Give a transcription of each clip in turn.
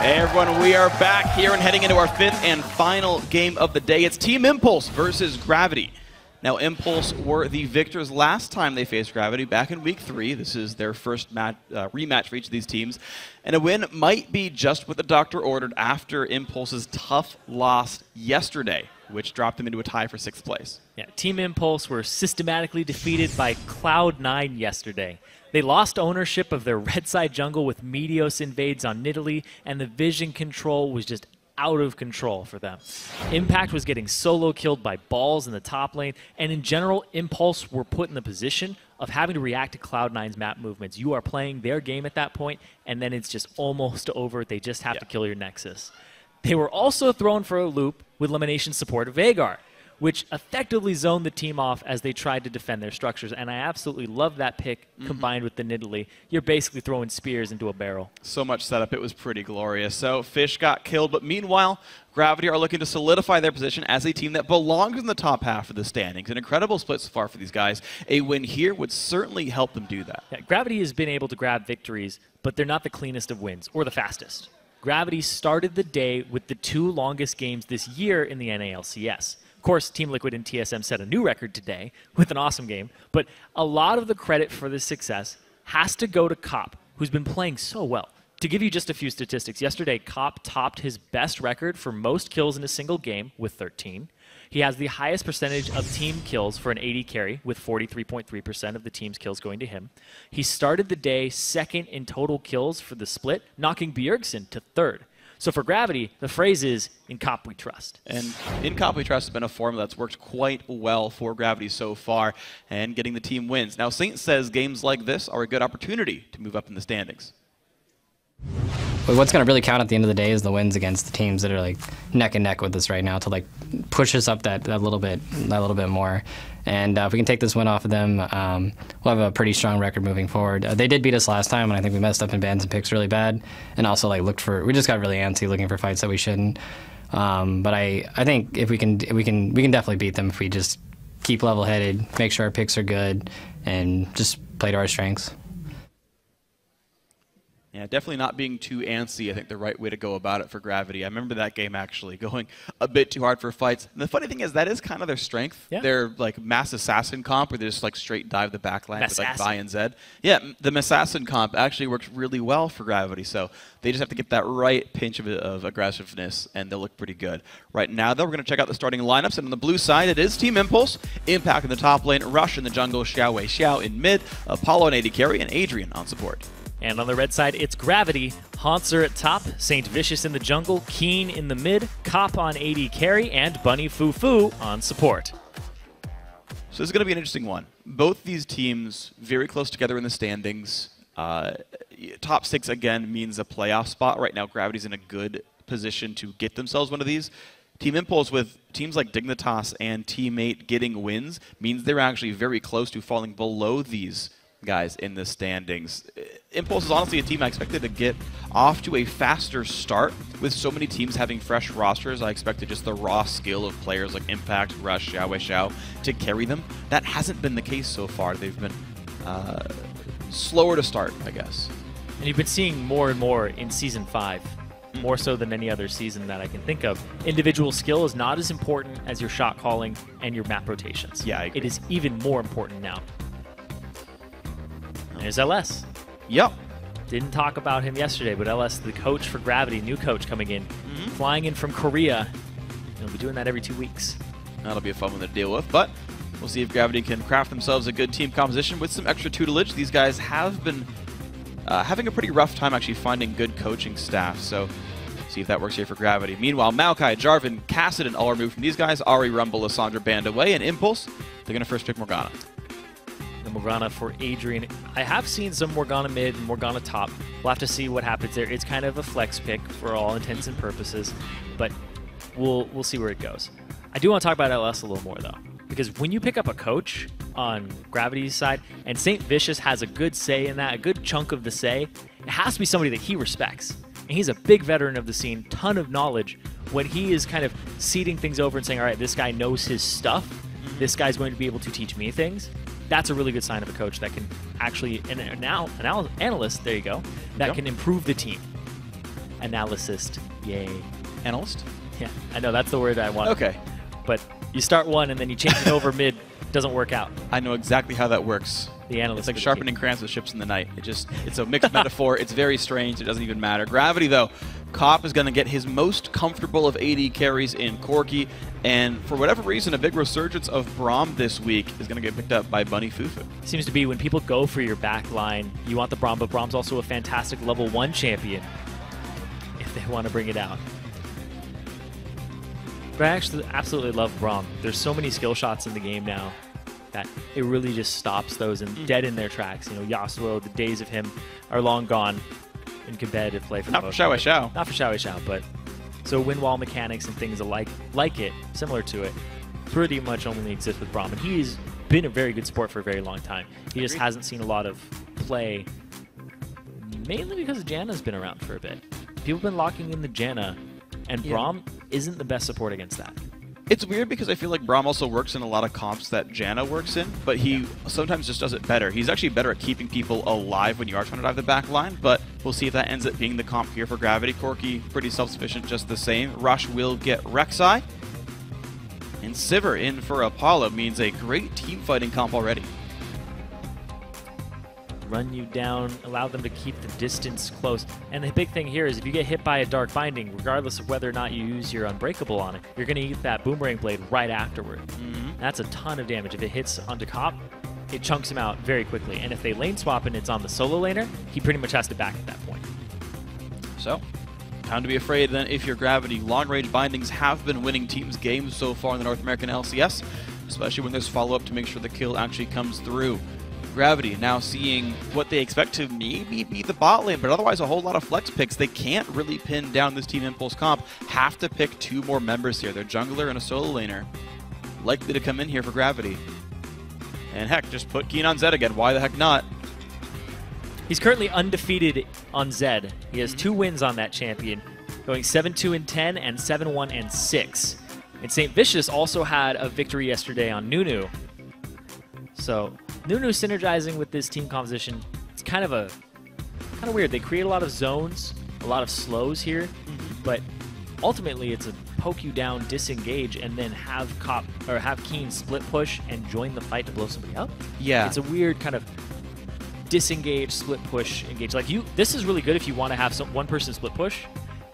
Hey everyone, we are back here and heading into our fifth and final game of the day. It's Team Impulse versus Gravity. Now, Impulse were the victors last time they faced Gravity back in Week 3. This is their first rematch for each of these teams. And a win might be just what the doctor ordered after Impulse's tough loss yesterday, which dropped them into a tie for 6th place. Yeah, Team Impulse were systematically defeated by Cloud9 yesterday. They lost ownership of their red side jungle with Meteos invades on Nidalee, and the vision control was just out of control for them. Impact was getting solo killed by balls in the top lane, and in general, Impulse were put in the position of having to react to Cloud9's map movements. You are playing their game at that point, and then it's just almost over. They just have to kill your Nexus. They were also thrown for a loop with elimination support of Veigar, which effectively zoned the team off as they tried to defend their structures. And I absolutely love that pick combined with the Nidalee. You're basically throwing spears into a barrel. So much setup, it was pretty glorious. So Fish got killed, but meanwhile, Gravity are looking to solidify their position as a team that belongs in the top half of the standings. An incredible split so far for these guys. A win here would certainly help them do that. Yeah, Gravity has been able to grab victories, but they're not the cleanest of wins, or the fastest. Gravity started the day with the 2 longest games this year in the NALCS. Of course, Team Liquid and TSM set a new record today with an awesome game, but a lot of the credit for this success has to go to Cop, who's been playing so well. To give you just a few statistics, yesterday Cop topped his best record for most kills in a single game with 13. He has the highest percentage of team kills for an AD carry with 43.3% of the team's kills going to him. He started the day 2nd in total kills for the split, knocking Bjergsen to 3rd. So for Gravity, the phrase is, in Cop we trust. And in Cop we trust has been a formula that's worked quite well for Gravity so far, and getting the team wins. Now, Saint says games like this are a good opportunity to move up in the standings. But what's going to really count at the end of the day is the wins against the teams that are like neck and neck with us right now to like push us up that little bit more. And if we can take this win off of them, we'll have a pretty strong record moving forward. They did beat us last time, and I think we messed up in bans and picks really bad, and also like we just got really antsy looking for fights that we shouldn't. But I think if we can definitely beat them if we just keep level-headed, make sure our picks are good, and just play to our strengths. Yeah, definitely not being too antsy, I think the right way to go about it for Gravity. I remember that game actually going a bit too hard for fights. And the funny thing is that is kind of their strength. Yeah. Their like Mass Assassin comp where they just like straight dive the backline with like Vi and Zed. Yeah, the Assassin comp actually works really well for Gravity. So they just have to get that right pinch of aggressiveness and they'll look pretty good. Right now though, we're going to check out the starting lineups. And on the blue side, it is Team Impulse. Impact in the top lane, Rush in the jungle, Xiao in mid, Apollo and AD carry, and Adrian on support. And on the red side, it's Gravity. Haunter at top, Saint Vicious in the jungle, Keen in the mid, Cop on AD carry, and Bunny Fufu on support. So this is going to be an interesting one. Both these teams very close together in the standings. Top 6 again means a playoff spot. Right now, Gravity's in a good position to get themselves one of these. Team Impulse with teams like Dignitas and Teammate getting wins means they're actually very close to falling below these guys in the standings. Impulse is honestly a team I expected to get off to a faster start. With so many teams having fresh rosters, I expected just the raw skill of players like Impact, Rush, Xiao to carry them. That hasn't been the case so far. They've been slower to start, I guess. And you've been seeing more and more in Season 5, more so than any other season that I can think of. Individual skill is not as important as your shot calling and your map rotations. Yeah, I agree. It is even more important now. There's LS. Yep. Didn't talk about him yesterday, but LS, the coach for Gravity, new coach coming in, flying in from Korea. He'll be doing that every 2 weeks. That'll be a fun one to deal with, but we'll see if Gravity can craft themselves a good team composition with some extra tutelage. These guys have been having a pretty rough time actually finding good coaching staff, so see if that works here for Gravity. Meanwhile, Maokai, Jarvan, Cassid, and all removed from these guys. Ari, Rumble, Lissandra banned away, and Impulse, they're going to first pick Morgana. The Morgana for Adrian. I have seen some Morgana mid and Morgana top. We'll have to see what happens there. It's kind of a flex pick for all intents and purposes, but we'll see where it goes. I do want to talk about LS a little more, though, because when you pick up a coach on Gravity's side, and Saint Vicious has a good say in that, a good chunk of the say, it has to be somebody that he respects. And he's a big veteran of the scene, ton of knowledge. When he is kind of seeding things over and saying, all right, this guy knows his stuff, this guy's going to be able to teach me things, that's a really good sign of a coach that can actually, and now an analyst, there you go, that can improve the team. analyst. Yay. Analyst? Yeah, I know, that's the word I want. Okay. But you start one and then you change it over mid, doesn't work out. I know exactly how that works. The analyst. It's like sharpening crayons with ships in the night. It's a mixed metaphor. It's very strange. It doesn't even matter. Gravity, though, Kopp is going to get his most comfortable of AD carries in Corki, and for whatever reason, a big resurgence of Braum this week is going to get picked up by Bunny Fufu. Seems to be when people go for your back line, you want the Braum, but Braum's also a fantastic level 1 champion if they want to bring it out. But I actually absolutely love Braum. There's so many skill shots in the game now that it really just stops those and dead in their tracks. You know, Yasuo, the days of him are long gone in competitive play. For Not for Xiao Xiao. Not for Xiao Xiao, but so wind wall mechanics and things like it, similar to it, pretty much only exist with Braum. And he's been a very good support for a very long time. He just hasn't seen a lot of play, mainly because Janna's been around for a bit. People have been locking in the Janna, and Braum isn't the best support against that. It's weird because I feel like Braum also works in a lot of comps that Janna works in, but he sometimes just does it better. He's actually better at keeping people alive when you are trying to dive the back line, but we'll see if that ends up being the comp here for Gravity. Corki, pretty self-sufficient just the same. Rush will get Rek'Sai. And Sivir in for Apollo means a great team fighting comp already. Run you down, allow them to keep the distance close. And the big thing here is if you get hit by a Dark Binding, regardless of whether or not you use your Unbreakable on it, you're going to eat that Boomerang Blade right afterward. That's a ton of damage. If it hits onto Kopp, it chunks him out very quickly. And if they lane swap and it's on the solo laner, he pretty much has to back at that point. So, time to be afraid then if your Gravity. Long-range bindings have been winning teams games so far in the North American LCS, especially when there's follow-up to make sure the kill actually comes through. Gravity now seeing what they expect to maybe be the bot lane, but otherwise a whole lot of flex picks. They can't really pin down this Team Impulse comp. Have to pick 2 more members here. Their jungler and a solo laner likely to come in here for Gravity. And heck, just put Keen on Zed again. Why the heck not? He's currently undefeated on Zed. He has 2 wins on that champion, going 7-2-10 and 7-1-6. And St. Vicious also had a victory yesterday on Nunu. So Nunu synergizing with this team composition, it's kind of weird. They create a lot of zones, a lot of slows here, but ultimately it's a poke you down, disengage, and then have Keen split push and join the fight to blow somebody up. Yeah. It's a weird kind of disengage, split push, engage. Like this is really good if you want to have one person split push,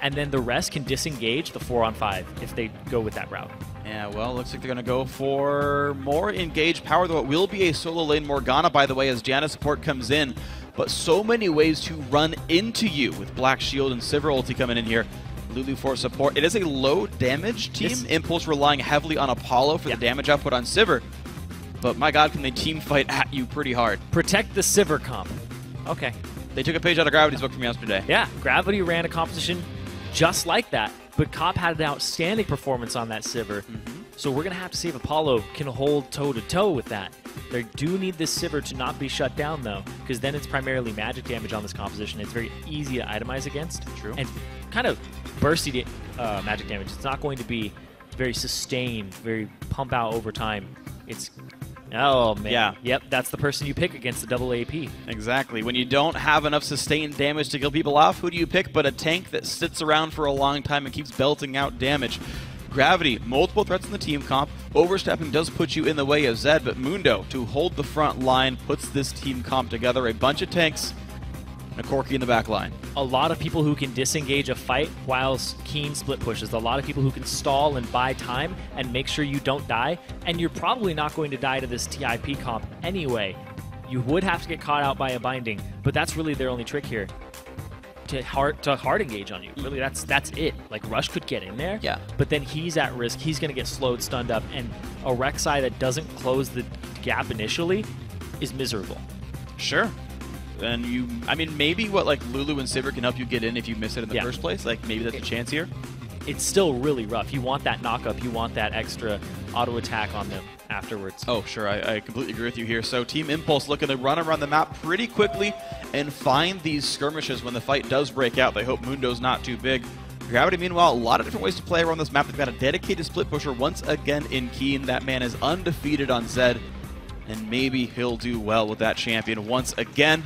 and then the rest can disengage the 4-on-5 if they go with that route. Yeah, well, looks like they're going to go for more engaged power, though it will be a solo lane Morgana, by the way, as Janna support comes in. But so many ways to run into you with Black Shield and Sivir ulti coming in here. Lulu for support. It is a low damage team. Impulse relying heavily on Apollo for the damage output on Sivir. But my god, can they team fight at you pretty hard. Protect the Sivir comp. Okay. They took a page out of Gravity's book from yesterday. Yeah, Gravity ran a competition just like that. But Kopp had an outstanding performance on that Sivir. So we're going to have to see if Apollo can hold toe-to-toe with that. They do need this Sivir to not be shut down, though, because then it's primarily magic damage on this composition. It's very easy to itemize against. True. And kind of bursty magic damage. It's not going to be very sustained, very pump out over time. It's... Oh, man. Yeah. Yep, that's the person you pick against the double AP. Exactly. When you don't have enough sustained damage to kill people off, who do you pick but a tank that sits around for a long time and keeps belting out damage? Gravity, multiple threats in the team comp. Overstepping does put you in the way of Zed, but Mundo, to hold the front line, puts this team comp together. A bunch of tanks and a Corki in the back line. A lot of people who can disengage a fight whilst Keen split pushes. A lot of people who can stall and buy time and make sure you don't die. And you're probably not going to die to this TIP comp anyway. You would have to get caught out by a binding, but that's really their only trick here. To hard engage on you. Really, that's it. Like, Rush could get in there, but then he's at risk. He's going to get slowed, stunned up, and a Rek'Sai that doesn't close the gap initially is miserable. Sure. And I mean, maybe like Lulu and Sivir can help you get in if you miss it in the first place. Like, maybe that's a chance here. It's still really rough. You want that knock-up. You want that extra auto attack on them afterwards. Oh, sure. I completely agree with you here. So Team Impulse looking to run around the map pretty quickly and find these skirmishes when the fight does break out. They hope Mundo's not too big. Gravity, meanwhile, a lot of different ways to play around this map. They've got a dedicated split pusher once again in Keen. That man is undefeated on Zed, and maybe he'll do well with that champion once again.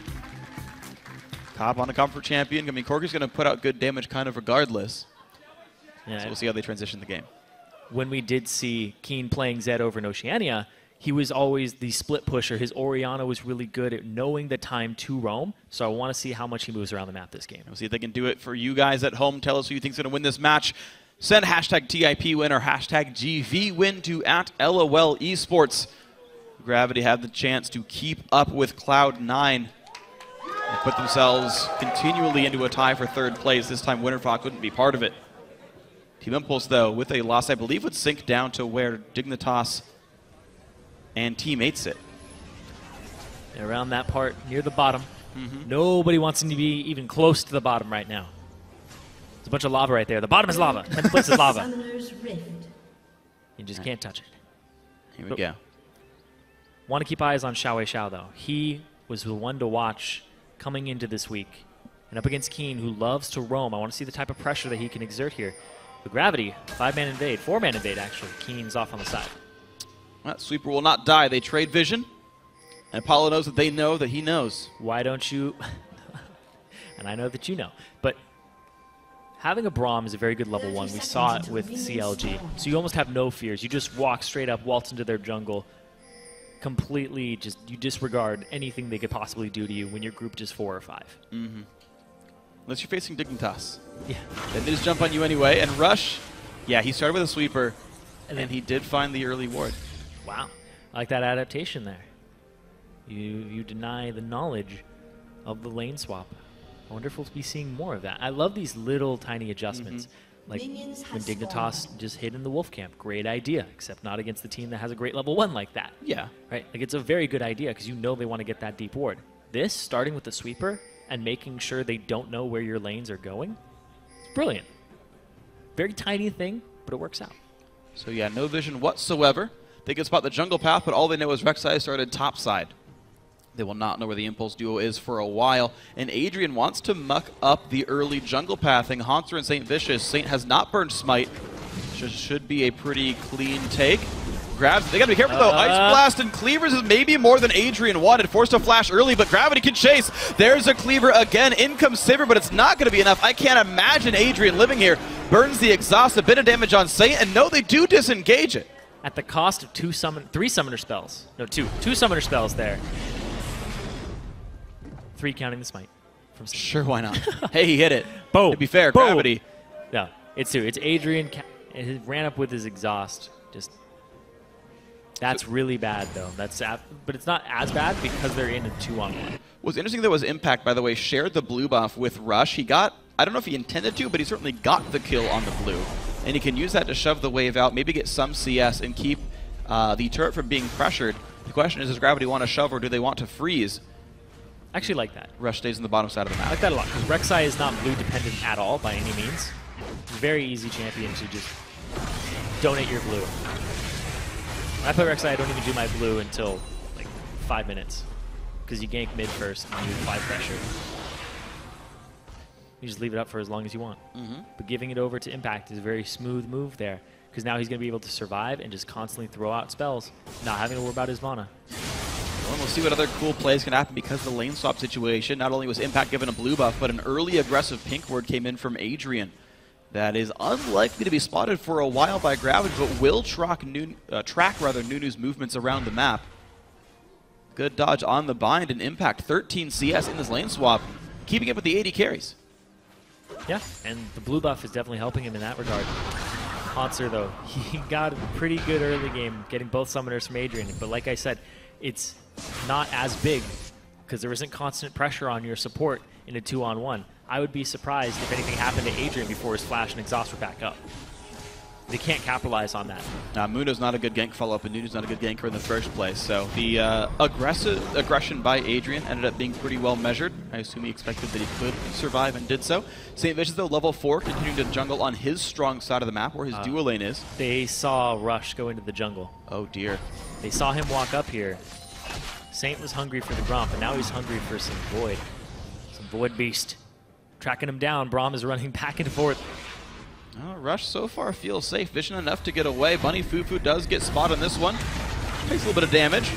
Cop on a comfort champion. I mean, Corki's going to put out good damage kind of regardless. Yeah, so we'll see how they transition the game. When we did see Keen playing Zed over in Oceania, he was always the split pusher. His Orianna was really good at knowing the time to roam, so I want to see how much he moves around the map this game. We'll see if they can do it for you guys at home. Tell us who you think's going to win this match. Send hashtag TIP win or hashtag GV win to @LOL Esports. Gravity have the chance to keep up with Cloud9 and put themselves continually into a tie for third place. This time Winterfog couldn't be part of it. Team Impulse, though, with a loss, I believe would sink down to where Dignitas and Teammates sit. Around that part near the bottom. Nobody wants him to be even close to the bottom right now. There's a bunch of lava right there. The bottom is lava. 10th place is lava. You just can't touch it. Here we go. Want to keep eyes on Xiao Wei Xiao, though. He was the one to watch coming into this week. And up against Keen, who loves to roam. I want to see the type of pressure that he can exert here. The Gravity, 5-man invade, 4-man invade, actually. Keen's off on the side. That sweeper will not die. They trade vision. And Apollo knows that they know that he knows. Why don't you... and I know that you know. But having a Braum is a very good level 1. We saw it with CLG. So you almost have no fears. You just walk straight up, waltz into their jungle. Completely just, you disregard anything they could possibly do to you when you're grouped as 4 or 5. Unless you're facing Dignitas. Yeah. Then they just jump on you anyway. And Rush, yeah, he started with a sweeper. And then he did find the early ward. Wow. I like that adaptation there. You deny the knowledge of the lane swap. I wonder if we'll be seeing more of that. I love these little tiny adjustments. Like when Dignitas just hid in the Wolf Camp. Great idea, except not against the team that has a great level 1 like that. Yeah. Right? Like it's a very good idea because you know they want to get that deep ward. This, starting with the sweeper and making sure they don't know where your lanes are going, it's brilliant. Very tiny thing, but it works out. So yeah, no vision whatsoever. They can spot the jungle path, but all they know is Rek'Sai started topside. They will not know where the Impulse duo is for a while. And Adrian wants to muck up the early jungle pathing. Haunter and St. Vicious. Saint has not burned Smite. Should be a pretty clean take. Grabs. They got to be careful, though. Ice Blast and Cleavers is maybe more than Adrian wanted. Forced to flash early, but Gravity can chase. There's a Cleaver again. In comes Saber, but it's not going to be enough. I can't imagine Adrian living here. Burns the exhaust, a bit of damage on Saint, and no, they do disengage it. At the cost of 3 summoner spells. No, 2 summoner spells there. 3 counting the smite. From sure, why not? Hey, he hit it. Boom. To be fair, Boom. Gravity. No, it's 2. It's Adrian. He ran up with his exhaust. Just that's really bad, though. But it's not as bad because they're in a 2-on-1. What's interesting, though, was Impact, by the way, shared the blue buff with Rush. He got, I don't know if he intended to, but he certainly got the kill on the blue. And he can use that to shove the wave out, maybe get some CS and keep the turret from being pressured. The question is, does Gravity want to shove or do they want to freeze? I actually like that. Rush stays on the bottom side of the map. I like that a lot, because Rek'Sai is not blue dependent at all by any means. Very easy champion to just donate your blue. When I play Rek'Sai, I don't even do my blue until like 5 minutes, because you gank mid first and you apply pressure. You just leave it up for as long as you want. But giving it over to Impact is a very smooth move there, because now he's going to be able to survive and just constantly throw out spells, not having to worry about his mana. Well, we'll see what other cool plays can happen because of the lane swap situation. Not only was Impact given a blue buff, but an early aggressive pink ward came in from Adrian. That is unlikely to be spotted for a while by Gravity, but will track Nunu's movements around the map. Good dodge on the bind, and Impact 13 CS in this lane swap, keeping up with the 80 carries. Yeah, and the blue buff is definitely helping him in that regard. Haunter, though, he got a pretty good early game getting both summoners from Adrian, but like I said, it's not as big because there isn't constant pressure on your support in a 2-on-1. I would be surprised if anything happened to Adrian before his flash and exhaust were back up. They can't capitalize on that. Muno's not a good gank follow-up, and Nunu's not a good ganker in the first place. So the aggression by Adrian ended up being pretty well measured. I assume he expected that he could survive and did so. St. Vicious, though, level 4, continuing to jungle on his strong side of the map where his duo lane is. They saw Rush go into the jungle. Oh, dear. They saw him walk up here. Saint was hungry for the Gromp, and now he's hungry for some Void. Some Void Beast. Tracking him down, Braum is running back and forth. Rush so far feels safe. Vision enough to get away. Bunny Fufu does get spot on this one. Takes a little bit of damage.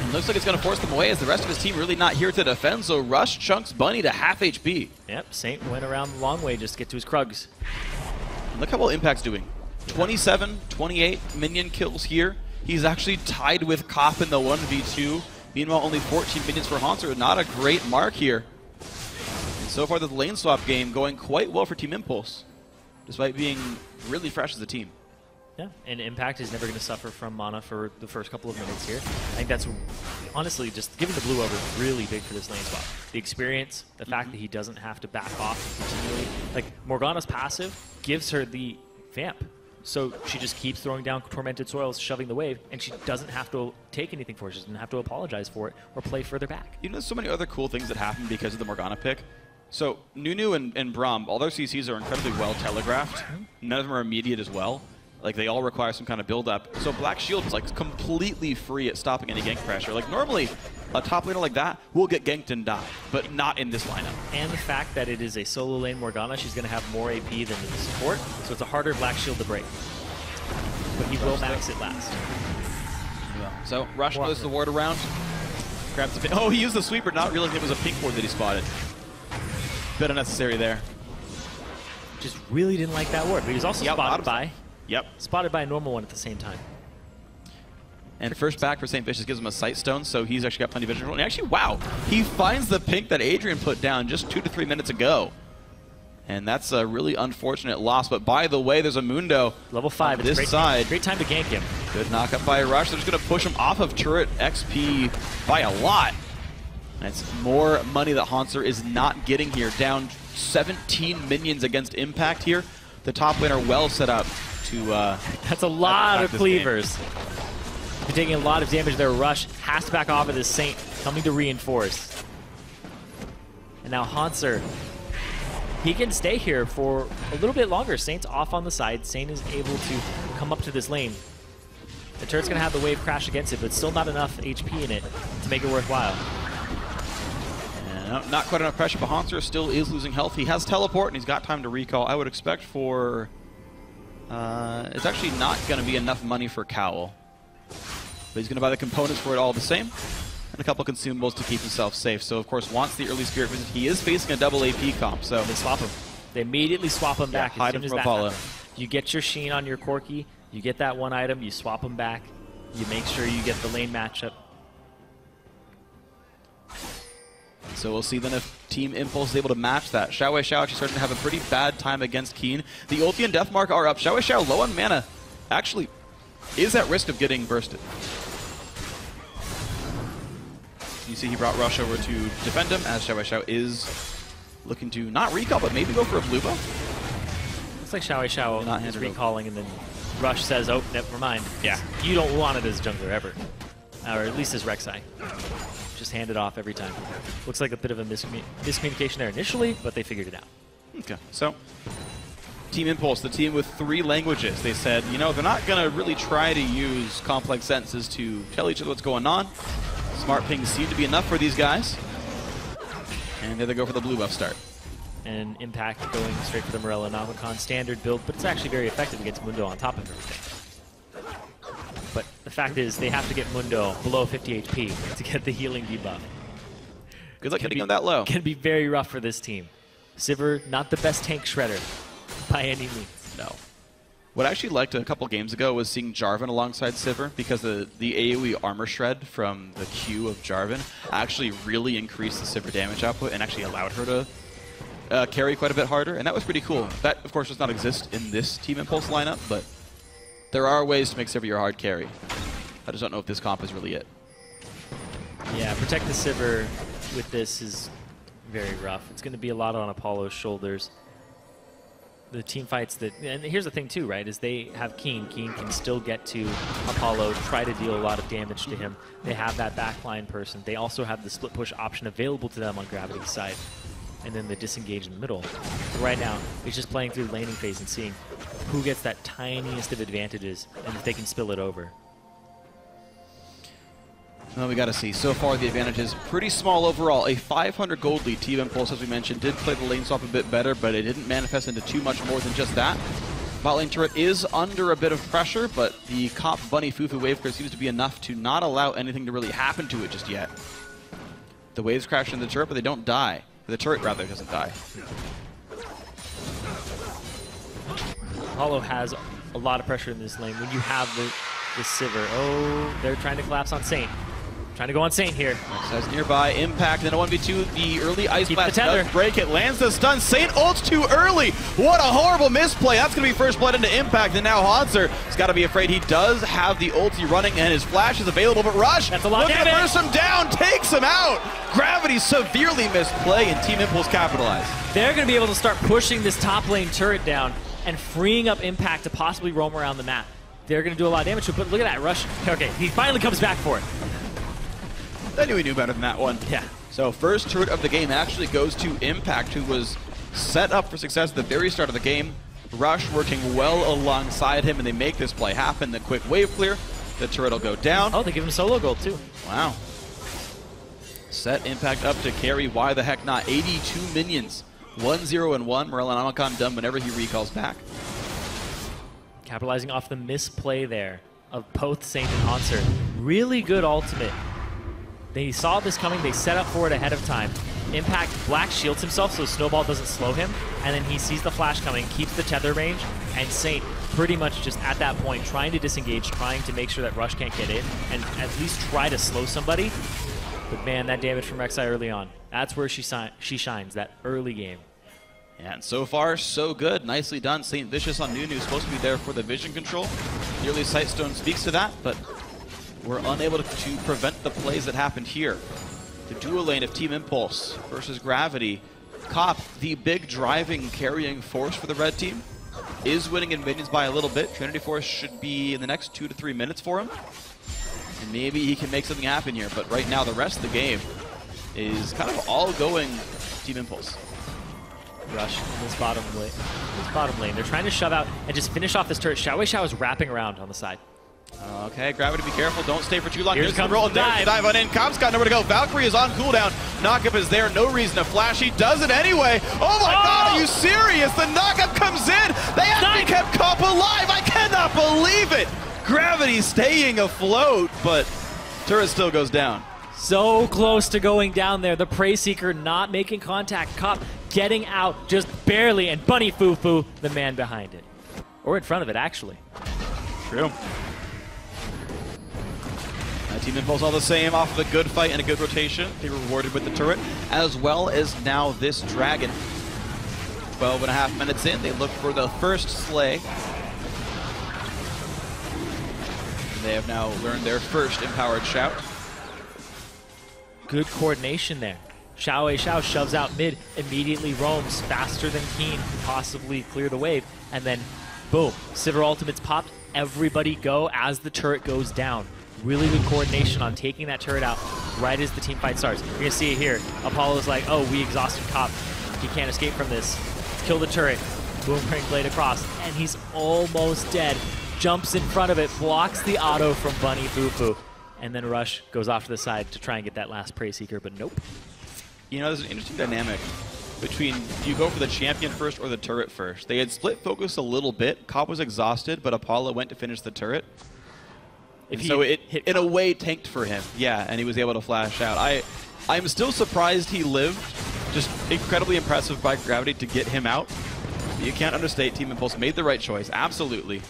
And looks like it's going to force them away as the rest of his team really not here to defend, so Rush chunks Bunny to half HP. Yep, Saint went around the long way just to get to his Krugs. And look how well Impact's doing. 27, 28 minion kills here. He's actually tied with Kopp in the 1v2. Meanwhile, only 14 minions for Hanser. Not a great mark here. And so far, the lane swap game going quite well for Team Impulse, despite being really fresh as a team. Yeah, and Impact is never going to suffer from mana for the first couple of minutes here. I think that's, honestly, just giving the blue over really big for this lane swap. The experience, the fact that he doesn't have to back off continually. Like, Morgana's passive gives her the vamp. So she just keeps throwing down Tormented Soils, shoving the wave, and she doesn't have to take anything for it. She doesn't have to apologize for it or play further back. You know, there's so many other cool things that happen because of the Morgana pick. So Nunu and Braum, all their CCs are incredibly well telegraphed. None of them are immediate as well. Like, they all require some kind of build-up. So Black Shield is, like, completely free at stopping any gank pressure. Like, normally, a top laner like that will get ganked and die, but not in this lineup. And the fact that it is a solo lane Morgana, she's going to have more AP than the support, so it's a harder Black Shield to break. But he will max it last. Yeah. So Rush throws the ward around, grabs the pink. Oh, he used the sweeper, not realizing it was a pink ward that he spotted. Bit unnecessary there. Just really didn't like that ward, but he was also spotted by... Yep. Spotted by a normal one at the same time. And first back for St. Vicious gives him a sight stone, so he's actually got plenty of vision control. And actually, wow, he finds the pink that Adrian put down just 2 to 3 minutes ago. And that's a really unfortunate loss. But by the way, there's a Mundo level 5 on this side. Great time to gank him. Good knock-up by Rush. They're just going to push him off of turret XP by a lot. That's more money that Hanser is not getting here. Down 17 minions against Impact here. The top laner well set up to... That's a lot of cleavers. Been taking a lot of damage there. Rush has to back off of this Saint coming to reinforce. And now Hanser, he can stay here for a little bit longer. Saint's off on the side. Saint is able to come up to this lane. The turret's going to have the wave crash against it, but still not enough HP in it to make it worthwhile. No, not quite enough pressure, but Hanser still is losing health. He has teleport, and he's got time to recall. I would expect for... it's actually not going to be enough money for Cowl. But he's going to buy the components for it all the same, and a couple consumables to keep himself safe. So, of course, wants the early Spirit Visit. He is facing a double AP comp, so... They swap him. They immediately swap him back as soon as that happens. You get your Sheen on your Corki, you get that one item, you swap him back, you make sure you get the lane matchup. So we'll see then if Team Impulse is able to match that. Xiao actually starting to have a pretty bad time against Keen. The ulti and Deathmark are up. Xiao low on mana actually is at risk of getting bursted. You see he brought Rush over to defend him as Xiao is looking to not recall, but maybe go for a blue buff. Looks like Xiao is recalling, and then Rush says, oh, never mind. Yeah, you don't want it as jungler ever. Or at least as Rek'Sai. Just hand it off every time. Looks like a bit of a miscommunication there initially, but they figured it out. Okay, so Team Impulse, the team with 3 languages, they said, you know, they're not going to really try to use complex sentences to tell each other what's going on. Smart pings seem to be enough for these guys. And there they go for the blue buff start. And Impact going straight for the Morello Nomicon standard build, but it's actually very effective against Mundo on top of everything. But the fact is, they have to get Mundo below 50 HP to get the healing debuff. Good luck hitting him that low. Can be very rough for this team. Sivir, not the best tank shredder by any means. No. What I actually liked a couple games ago was seeing Jarvan alongside Sivir, because the AoE armor shred from the Q of Jarvan actually really increased the Sivir damage output and actually allowed her to carry quite a bit harder, and that was pretty cool. That, of course, does not exist in this Team Impulse lineup, but there are ways to make Sivir your hard carry. I just don't know if this comp is really it. Yeah, protect the Sivir with this is very rough. It's going to be a lot on Apollo's shoulders. The team fights that, and here's the thing too, right, is they have Keen. Keen can still get to Apollo, try to deal a lot of damage to him. They have that backline person. They also have the split push option available to them on Gravity's side. And then the disengage in the middle. But right now, it's just playing through the laning phase and seeing who gets that tiniest of advantages and if they can spill it over. Well, we got to see. So far, the advantage is pretty small overall. A 500 gold lead. Team Impulse, as we mentioned, did play the lane swap a bit better, but it didn't manifest into too much more than just that. Bot lane turret is under a bit of pressure, but the Cop Bunny Fufu wave clear seems to be enough to not allow anything to really happen to it just yet. The waves crash into the turret, but they don't die. The turret, rather, doesn't die. Apollo has a lot of pressure in this lane when you have the Sivir. Oh, they're trying to collapse on Saint. Trying to go on Saint here. Says nearby, impact, and a 1v2. The early Ice Blast tether. does break it, lands the stun. Saint ults too early. What a horrible misplay. That's going to be first blood into impact, and now Hauntzer has got to be afraid. He does have the ulti running, and his flash is available, but Rush That's a lot of looking to damage. burst him down, takes him out. Gravity severely missed play, and Team Impulse capitalized. They're going to be able to start pushing this top lane turret down and freeing up impact to possibly roam around the map. They're going to do a lot of damage to it, but look at that Rush. Okay, he finally comes back for it. I knew he knew better than that one. Yeah. So first turret of the game actually goes to Impact, who was set up for success at the very start of the game. Rush working well alongside him, and they make this play happen. The quick wave clear, the turret will go down. Oh, they give him solo gold too. Wow. Set Impact up to carry, why the heck not? 82 minions, 1-0 and 1. Morello Amacon done whenever he recalls back. Capitalizing off the misplay there of both Saint and Hauntzer. Really good ultimate. They saw this coming, they set up for it ahead of time. Impact Black shields himself so Snowball doesn't slow him, and then he sees the flash coming, keeps the tether range, and Saint pretty much just at that point trying to disengage, trying to make sure that Rush can't get in, and at least try to slow somebody. But man, that damage from Rek'Sai early on, that's where she shines, that early game. And so far, so good. Nicely done. St. Vicious on Nunu, supposed to be there for the vision control. The early Sightstone speaks to that, but we're unable to prevent the plays that happened here. The dual lane of Team Impulse versus Gravity. Cop, the big driving, carrying force for the red team, is winning in minions by a little bit. Trinity Force should be in the next 2 to 3 minutes for him. And maybe he can make something happen here, but right now the rest of the game is kind of all going Team Impulse. Rush in this bottom lane. They're trying to shove out and just finish off this turret. Xiao Wei Xiao is wrapping around on the side. Okay, Gravity, be careful. Don't stay for too long. Here's the roll. the There's the dive on in. Cop's got nowhere to go. Valkyrie is on cooldown. Knockup is there. No reason to flash. He does it anyway. Oh my god, are you serious? The knockup comes in. They actually kept Cop alive. I cannot believe it. Gravity staying afloat, but turret still goes down. So close to going down there. The Prey Seeker not making contact. Cop getting out just barely, and Bunny Fufu, the man behind it. Or in front of it, actually. True. Team Impulse all the same, off of a good fight and a good rotation. They were rewarded with the turret, as well as now this dragon. 12.5 minutes in, they look for the first slay. They have now learned their first empowered shout. Good coordination there. Xiao Wei Xiao shoves out mid, immediately roams faster than Keen could possibly clear the wave, and then boom, Sivir ultimates popped, everybody go as the turret goes down. Really good coordination on taking that turret out right as the team fight starts. You're gonna see it here. Apollo's like, oh, we exhausted Cop. He can't escape from this. Let's kill the turret. Boomerang blade across, and he's almost dead. Jumps in front of it, blocks the auto from Bunny Fufu, and then Rush goes off to the side to try and get that last Prey Seeker, but nope. You know, there's an interesting dynamic between, do you go for the champion first or the turret first? They had split focus a little bit. Cop was exhausted, but Apollo went to finish the turret. So it, in a way, tanked for him. Yeah, and he was able to flash out. I'm still surprised he lived. Just incredibly impressive by Gravity to get him out. You can't understate Team Impulse made the right choice, absolutely.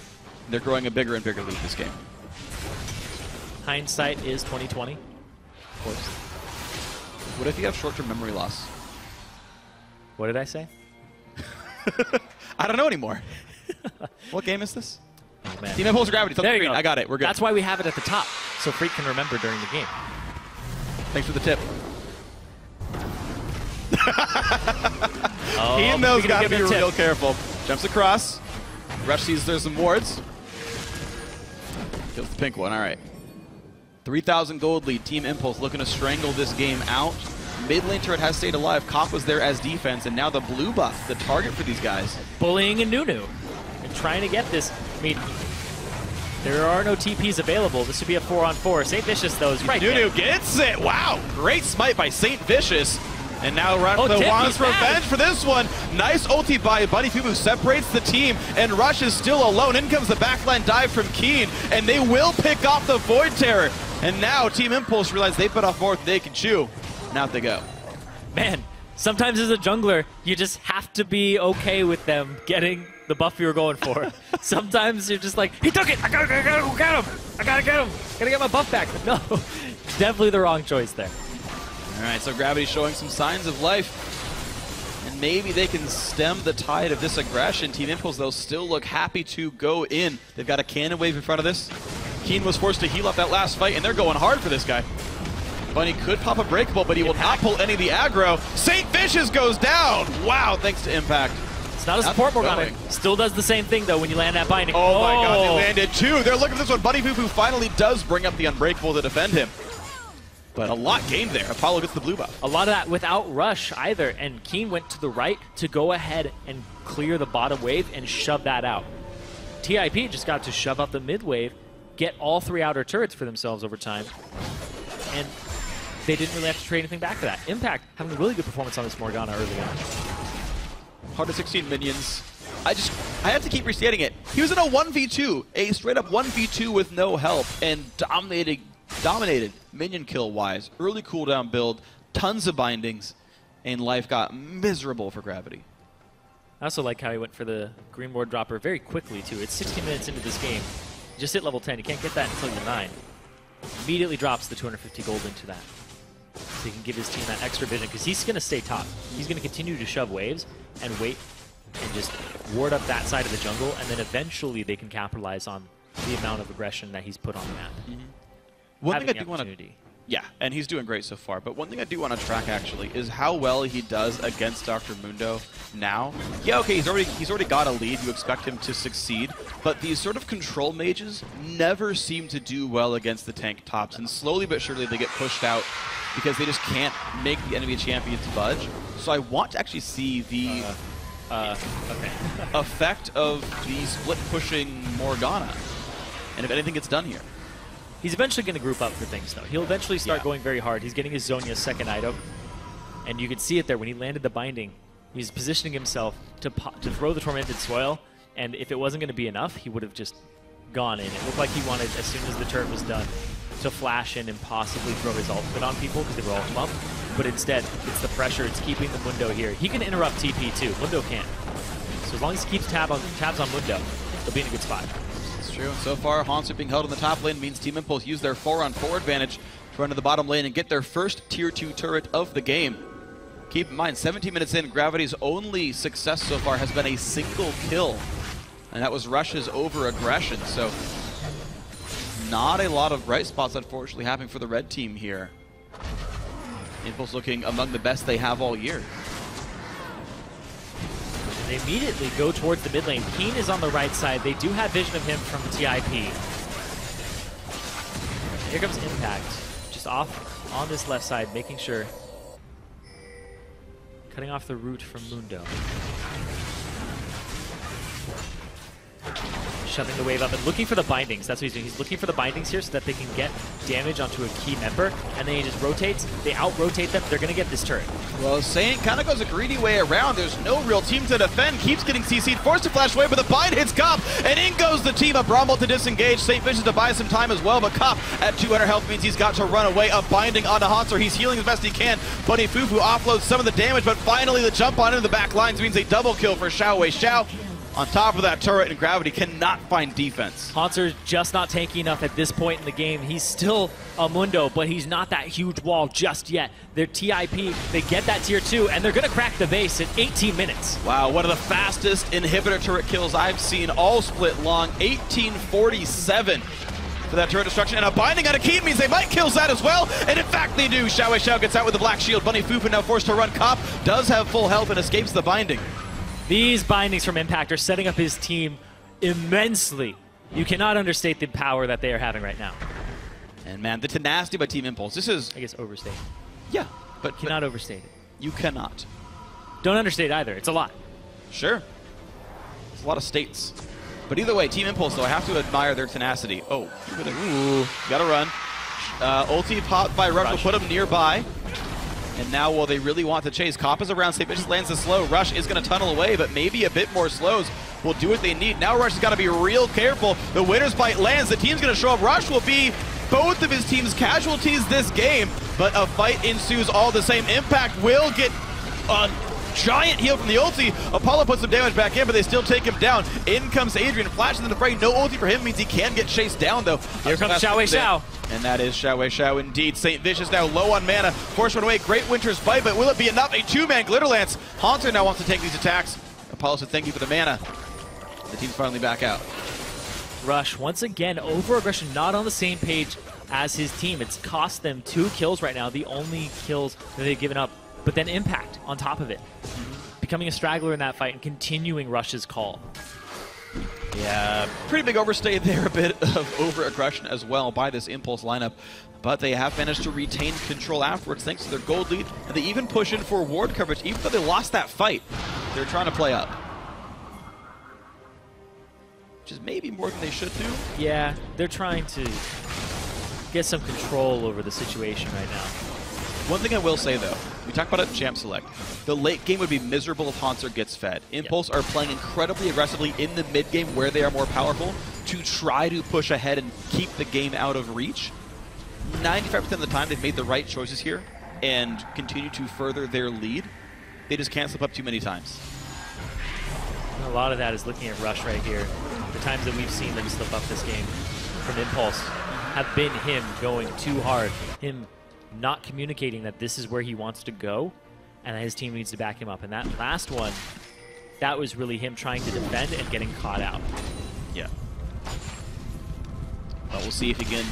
They're growing a bigger and bigger lead this game. Hindsight is 2020, of course. What if you have short-term memory loss? What did I say? I don't know anymore. What game is this? Oh, man. Team Impulse Gravity. There you green. go. I got it. We're good. That's why we have it at the top, so Freak can remember during the game. Thanks for the tip. Oh, He and those got to be real careful. Jumps across. Rush sees there's some wards. Kills the pink one. All right. 3,000 gold lead. Team Impulse looking to strangle this game out. Mid lane turret has stayed alive. Cop was there as defense, and now the blue buff, the target for these guys. Bullying and Nunu. And trying to get this. I mean, there are no TPs available. This would be a 4-on-4. St. Vicious, though, is right Nunu there. gets it. Wow. Great smite by St. Vicious. And now Rush wants revenge for this one. Nice ulti by Bunny Fubu, separates the team, and Rush is still alone. In comes the backline dive from Keen, and they will pick off the Void Terror. And now Team Impulse realize they bit off more than they can chew. Now they go. Man, sometimes as a jungler, you just have to be okay with them getting the buff you were going for. Sometimes you're just like, he took it! I gotta go get him! I gotta get him! Gotta get my buff back. But no, definitely the wrong choice there. All right, so Gravity showing some signs of life. And maybe they can stem the tide of this aggression. Team Impulse, though, still look happy to go in. They've got a cannon wave in front of this. Keen was forced to heal up that last fight, and they're going hard for this guy. Bunny could pop a breakable, but he will not pull any of the aggro. St. Vicious goes down! Wow, thanks to Impact. It's not a support Morgana. Still does the same thing, though, when you land that binding. Oh my god, they landed two. They're looking for this one. Bunny Fufu finally does bring up the Unbreakable to defend him. But a lot gained there. Apollo gets the blue buff. A lot of that without Rush either, and Keen went to the right to go ahead and clear the bottom wave and shove that out. TIP just got to shove out the mid wave, get all three outer turrets for themselves over time, and they didn't really have to trade anything back for that. Impact having a really good performance on this Morgana early on. 116 minions. I have to keep restating it. He was in a 1v2, a straight up 1v2 with no help, and dominated minion kill wise. Early cooldown build, tons of bindings, and life got miserable for Gravity. I also like how he went for the green ward dropper very quickly too. It's 16 minutes into this game. You just hit level 10. You can't get that until you're 9. Immediately drops the 250 gold into that. So he can give his team that extra vision, because he's going to stay top. He's going to continue to shove waves and wait and just ward up that side of the jungle, and then eventually they can capitalize on the amount of aggression that he's put on the map. One thing I do want to, yeah, and he's doing great so far, but one thing I do want to track actually is how well he does against Dr. Mundo now. Yeah, okay, he's already got a lead. You expect him to succeed, but these sort of control mages never seem to do well against the tank tops, and slowly but surely they get pushed out because they just can't make the enemy champions budge. So I want to actually see the effect of the split pushing Morgana, and if anything gets done here. He's eventually going to group up for things, though. He'll eventually start going very hard. He's getting his Zhonya's second item, and you could see it there when he landed the binding. He's positioning himself to throw the Tormented Soil, and if it wasn't going to be enough, he would have just gone in. It looked like he wanted, as soon as the turret was done, to flash in and possibly throw his ultimate on people because they were all clumped, but instead, it's the pressure. It's keeping the Mundo here. He can interrupt TP, too. Mundo can't. So as long as he keeps tabs on Mundo, he'll be in a good spot. True. So far, Hanser being held in the top lane means Team Impulse use their 4-on-4 advantage to run to the bottom lane and get their first Tier 2 turret of the game. Keep in mind, 17 minutes in, Gravity's only success so far has been a single kill, and that was Rush's over-aggression, so not a lot of bright spots, unfortunately, happening for the red team here. Impulse looking among the best they have all year. They immediately go towards the mid lane. Keen is on the right side. They do have vision of him from TIP. Here comes Impact, just off on this left side, making sure. Cutting off the route from Mundo. Shoving the wave up and looking for the bindings. That's what he's doing. He's looking for the bindings here so that they can get damage onto a key member, and then he just rotates. They out-rotate them. They're going to get this turret. Well, Saint kind of goes a greedy way around. There's no real team to defend. Keeps getting CC'd, forced to flash away, but the bind hits Cop, and in goes the team of Bramble to disengage. St. Vicious to buy some time as well, but Cop at 200 health means he's got to run away. A binding onto Hanser. He's healing as best he can. Bunny Fufu offloads some of the damage, but finally the jump on into the back lines means a double kill for Xiao Wei Xiao. On top of that turret, and Gravity cannot find defense. Hanser's just not tanky enough at this point in the game. He's still a Mundo, but he's not that huge wall just yet. They're TIP, they get that tier 2, and they're going to crack the base in 18 minutes. Wow, one of the fastest inhibitor turret kills I've seen all split long. 1847 for that turret destruction, and a binding on a key means they might kill that as well, and in fact they do. Xiao Wei Xiao gets out with the black shield. Bunny Fufu now forced to run. Cop does have full health and escapes the binding. These bindings from Impact are setting up his team immensely. You cannot understate the power that they are having right now. And man, the tenacity by Team Impulse. This is, I guess, overstate. Yeah, but cannot overstate it. You cannot. Don't understate either. It's a lot. Sure. It's a lot of states. But either way, Team Impulse, though, I have to admire their tenacity. Oh, ooh, gotta run. Ulti popped by Rush will put him nearby. And now, will they really want to chase? Kappa's around, St. Vicious lands the slow. Rush is going to tunnel away, but maybe a bit more slows will do what they need. Now Rush has got to be real careful. The winner's bite lands. The team's going to show up. Rush will be both of his team's casualties this game, but a fight ensues all the same. Impact will get a giant heal from the ulti. Apollo puts some damage back in, but they still take him down. In comes Adrian, flashes in the fray. No ulti for him means he can get chased down, though. Here comes Xiao. And that is Xiao indeed. St. Vicious now low on mana. Force one away. Great Winter's Bite, but will it be enough? A two-man Glitterlance. Haunter now wants to take these attacks. Apollo said thank you for the mana. The team's finally back out. Rush, once again, over-aggression, not on the same page as his team. It's cost them 2 kills right now, the only kills that they've given up. But then Impact on top of it. Becoming a straggler in that fight and continuing Rush's call. Yeah, pretty big overstay there, a bit of over-aggression as well by this Impulse lineup. But they have managed to retain control afterwards thanks to their gold lead. And they even push in for ward coverage, even though they lost that fight. They're trying to play up. Which is maybe more than they should do. Yeah, they're trying to get some control over the situation right now. One thing I will say, though, we talked about it in Champ Select. The late game would be miserable if Haunter gets fed. Impulse are playing incredibly aggressively in the mid game where they are more powerful to try to push ahead and keep the game out of reach. 95% of the time, they've made the right choices here and continue to further their lead. They just can't slip up too many times. A lot of that is looking at Rush right here. The times that we've seen them slip up this game from Impulse have been him going too hard, him not communicating that this is where he wants to go and that his team needs to back him up. And that last one, that was really him trying to defend and getting caught out. Yeah. But we'll see if he can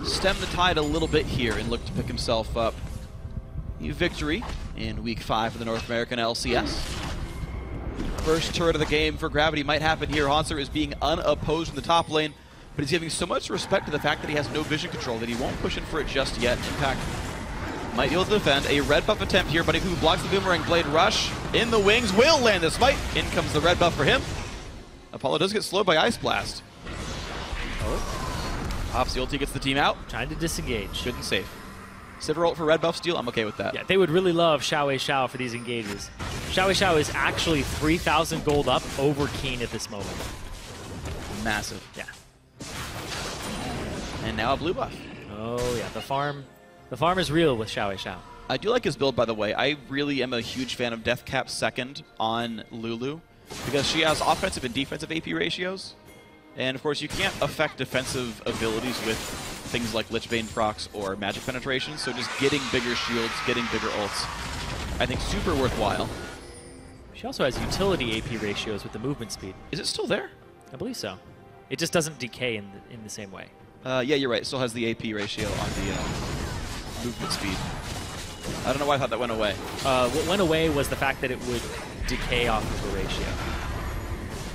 stem the tide a little bit here and look to pick himself up a victory in Week 5 of the North American LCS. First turret of the game for Gravity might happen here. Haunter is being unopposed in the top lane, but he's giving so much respect to the fact that he has no vision control that he won't push in for it just yet. Impact might be able to defend. A red buff attempt here, but who blocks the Boomerang Blade Rush in the wings will land this fight. In comes the red buff for him. Apollo does get slowed by Ice Blast. Oh. Pops the ulti, gets the team out. Trying to disengage. Good and safe. Sivir ult for red buff steal, I'm okay with that. Yeah, they would really love Xiao for these engages. Xiao is actually 3,000 gold up over Keen at this moment. Massive. Yeah. And now a blue buff. Oh yeah, the farm is real with Xiao. I do like his build, by the way. I really am a huge fan of Death Cap second on Lulu because she has offensive and defensive AP ratios. And of course, you can't affect defensive abilities with things like Lichbane procs or magic penetration, so just getting bigger shields, getting bigger ults, I think super worthwhile. She also has utility AP ratios with the movement speed. Is it still there? I believe so. It just doesn't decay in the same way. Yeah, you're right. It still has the AP ratio on the movement speed. I don't know why I thought that went away. What went away was the fact that it would decay off of the ratio.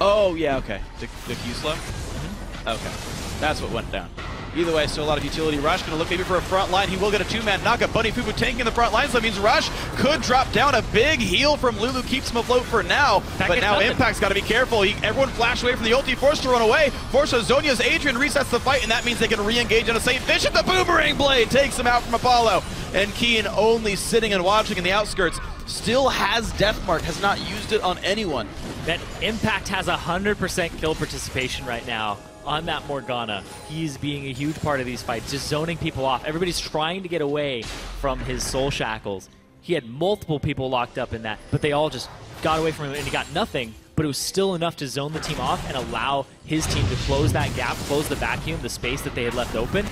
Oh, yeah, okay. The Q slow? Mm-hmm. Okay. That's what went down. Either way, still a lot of utility. Rush going to look maybe for a front line. He will get a two-man knockup. Bunny Fufu tanking the front line, so that means Rush could drop down. A big heal from Lulu keeps him afloat for now. But now Impact's got to be careful. Everyone flashed away from the ulti, forced to run away. Forces Zhonya's Adrian resets the fight, and that means they can re-engage on a St. Vicious. The Boomerang Blade takes him out from Apollo. And Keen only sitting and watching in the outskirts. Still has Deathmark, has not used it on anyone. That Impact has 100% kill participation right now on that Morgana. He's being a huge part of these fights, just zoning people off. Everybody's trying to get away from his soul shackles. He had multiple people locked up in that, but they all just got away from him and he got nothing, but it was still enough to zone the team off and allow his team to close that gap, close the vacuum, the space that they had left open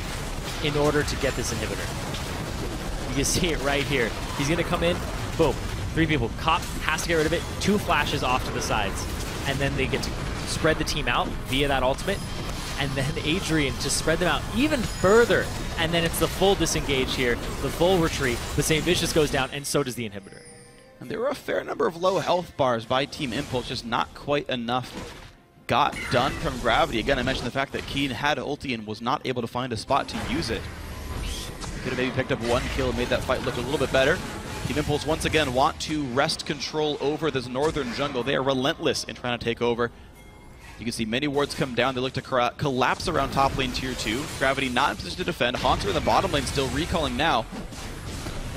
in order to get this inhibitor. You can see it right here. He's going to come in, boom, 3 people. Cop has to get rid of it, 2 flashes off to the sides, and then they get to spread the team out via that ultimate, and then Adrian to spread them out even further, and then it's the full disengage here, the full retreat. The St. Vicious goes down, and so does the inhibitor. And there were a fair number of low health bars by Team Impulse, just not quite enough got done from Gravity. Again, I mentioned the fact that Keen had ulti and was not able to find a spot to use it. Could have maybe picked up 1 kill and made that fight look a little bit better. Team Impulse once again want to wrest control over this northern jungle. They are relentless in trying to take over. You can see many wards come down. They look to collapse around top lane tier 2. Gravity not in position to defend. Haunter in the bottom lane still recalling now.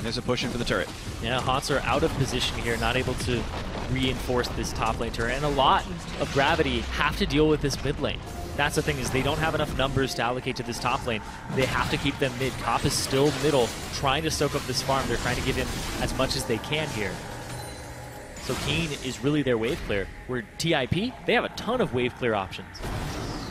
And there's a push in for the turret. Yeah, Haunts are out of position here, not able to reinforce this top lane turret. And a lot of Gravity have to deal with this mid lane. That's the thing, is they don't have enough numbers to allocate to this top lane. They have to keep them mid. Cop is still middle, trying to soak up this farm. They're trying to give him as much as they can here. So Keen is really their wave clear. Where TIP, they have a ton of wave clear options.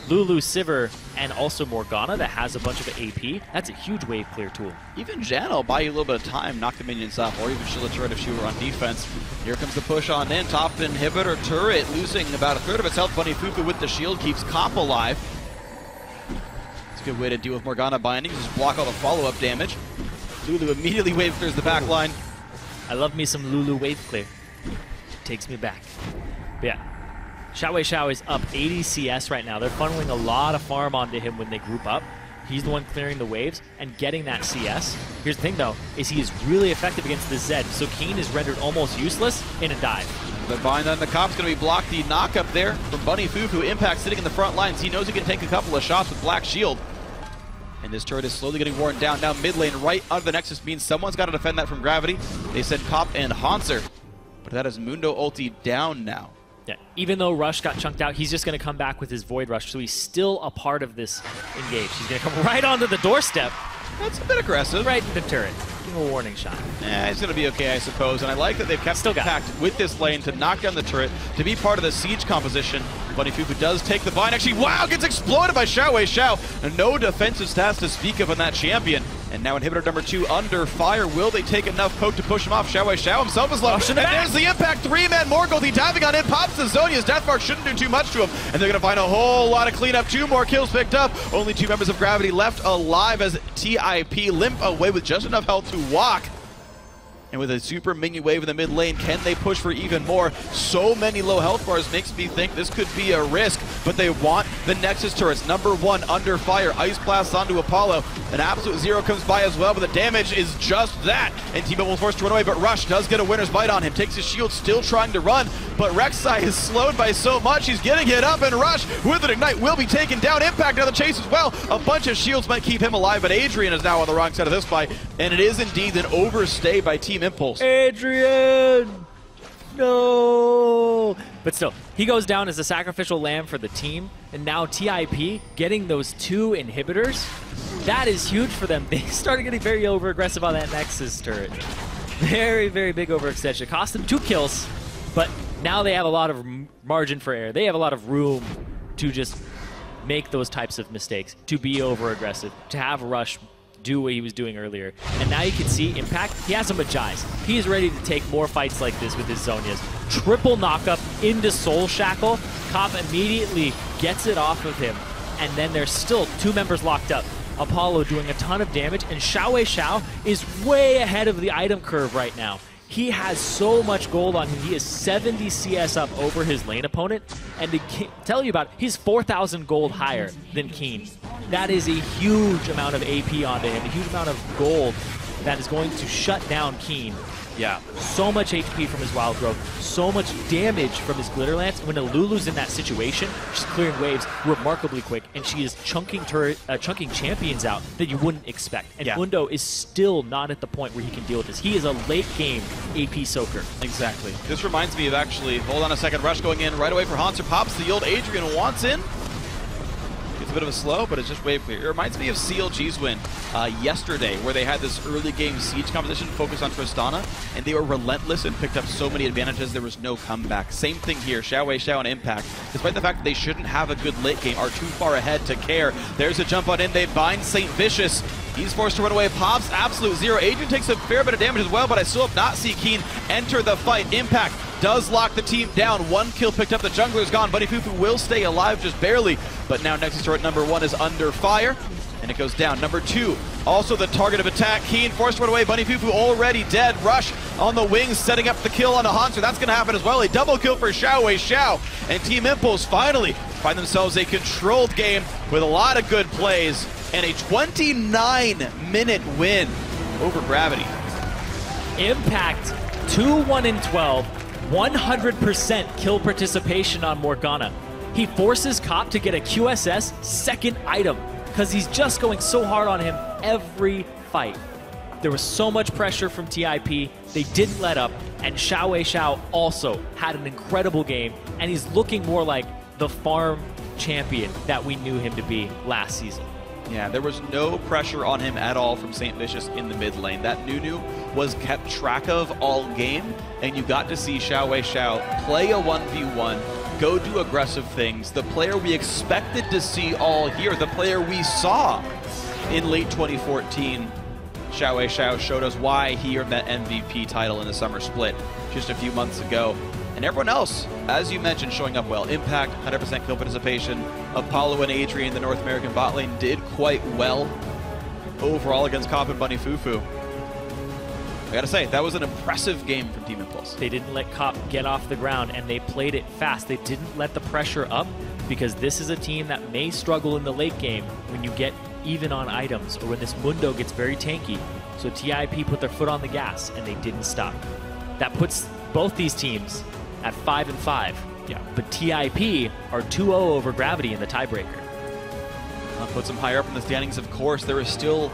Lulu, Sivir, and also Morgana that has a bunch of AP. That's a huge wave clear tool. Even Janna will buy you a little bit of time, knock the minions off, or even shield a turret if she were on defense. Here comes the push on in. Top inhibitor turret losing about a third of its health. Bunny Fufu with the shield keeps Cop alive. It's a good way to deal with Morgana binding. Just block all the follow-up damage. Lulu immediately wave clears the back line. I love me some Lulu wave clear. Takes me back. But yeah. Xiao is up 80 CS right now. They're funneling a lot of farm onto him when they group up. He's the one clearing the waves and getting that CS. Here's the thing, though, is he is really effective against the Zed. So Keen is rendered almost useless in a dive. The bind on the Cop's going to be blocked. The knock up there from Bunny Fufu. Impact sitting in the front lines. He knows he can take a couple of shots with Black Shield. And this turret is slowly getting worn down. Now mid lane right under the Nexus means someone's got to defend that from Gravity. They send Cop and Hanser. But that is Mundo ulti down now. Yeah, even though Rush got chunked out, he's just going to come back with his Void Rush, so he's still a part of this engage. He's going to come right onto the doorstep. That's a bit aggressive. Right in the turret. Give him a warning shot. He's going to be okay, I suppose. And I like that they've kept Impact with this lane to knock down the turret, to be part of the siege composition. Bunny Fufu does take the bind. Actually, wow, gets exploited by Xiao. And no defensive stats to speak of on that champion. And now inhibitor number 2 under fire. Will they take enough poke to push him off? Xiao himself is low. And there's the impact. 3-man Morgold. Diving on in. Pops the Zhonya's death mark. Shouldn't do too much to him. And they're going to find a whole lot of cleanup. 2 more kills picked up. Only 2 members of Gravity left alive as TIP limp away with just enough health to walk. And with a super minion wave in the mid lane, can they push for even more? So many low health bars makes me think this could be a risk, but they want the Nexus turrets. Number 1 under fire, Ice Blast onto Apollo. An absolute 0 comes by as well, but the damage is just that. And T-Mobile will forced to run away, but Rush does get a winner's bite on him. Takes his shield, still trying to run, but Rek'Sai is slowed by so much. He's getting hit up, and Rush with an Ignite will be taken down. Impact on the chase as well. A bunch of shields might keep him alive, but Adrian is now on the wrong side of this fight, and it is indeed an overstay by Team Impulse. Adrian! No! But still, he goes down as a sacrificial lamb for the team, and now TIP getting those 2 inhibitors, that is huge for them. They started getting very over-aggressive on that Nexus turret. Very, very big overextension. Cost them 2 kills, but now they have a lot of margin for error. They have a lot of room to just make those types of mistakes, to be over-aggressive, to have Rush do what he was doing earlier. And now you can see Impact, he has a Majais. He is ready to take more fights like this with his Zhonyas. Triple knockup into Soul Shackle. Cop immediately gets it off of him. And then there's still 2 members locked up. Apollo doing a ton of damage, and Xiao is way ahead of the item curve right now. He has so much gold on him. He is 70 CS up over his lane opponent. And to tell you about it, he's 4,000 gold higher than Keen. That is a huge amount of AP onto him, a huge amount of gold that is going to shut down Keen. Yeah. So much HP from his Wild Growth, so much damage from his Glitter Lance. When Lulu's in that situation, she's clearing waves remarkably quick, and she is chunking champions out that you wouldn't expect. And Mundo is still not at the point where he can deal with this. He is a late game AP soaker. Exactly. This reminds me of actually, hold on a second, Rush going in right away for Hanser. Pops the old Adrian wants in. It's a bit of a slow, but it's just wave clear. It reminds me of CLG's win yesterday, where they had this early game siege composition focused on Tristana, and they were relentless and picked up so many advantages, there was no comeback. Same thing here, Xiao and Impact. Despite the fact that they shouldn't have a good late game, are too far ahead to care. There's a jump on in, they bind St. Vicious. He's forced to run away. Pops absolute 0. Adrian takes a fair bit of damage as well, but I still have not seen Keen enter the fight. Impact does lock the team down. 1 kill picked up. The jungler's gone. Bunny Fufu will stay alive just barely, but now Nexus turret number 1 is under fire, and it goes down. Number 2, also the target of attack. Keen forced to run away. Bunny Fufu already dead. Rush on the wings, setting up the kill on the Hanser. That's going to happen as well. A double kill for Xiao. And Team Impulse finally find themselves a controlled game with a lot of good plays and a 29-minute win over Gravity. Impact 2-1-12, 100% kill participation on Morgana. He forces Cop to get a QSS second item because he's just going so hard on him every fight. There was so much pressure from TIP. They didn't let up, and Xiao also had an incredible game, and he's looking more like the farm champion that we knew him to be last season. Yeah, there was no pressure on him at all from St. Vicious in the mid lane. That Nunu was kept track of all game, and you got to see Xiao play a 1v1, go do aggressive things. The player we expected to see all year, the player we saw in late 2014, Xiao showed us why he earned that MVP title in the summer split just a few months ago. And everyone else, as you mentioned, showing up well. Impact, 100% kill participation. Apollo and Adrian, the North American bot lane, did quite well overall against Cop and Bunny Fufu. I gotta say, that was an impressive game from Team Impulse. They didn't let Cop get off the ground, and they played it fast. They didn't let the pressure up, because this is a team that may struggle in the late game when you get even on items, or when this Mundo gets very tanky. So TIP put their foot on the gas, and they didn't stop. That puts both these teams at 5-5. Yeah. But TIP are 2-0 over Gravity in the tiebreaker. That puts them higher up in the standings, of course. There is still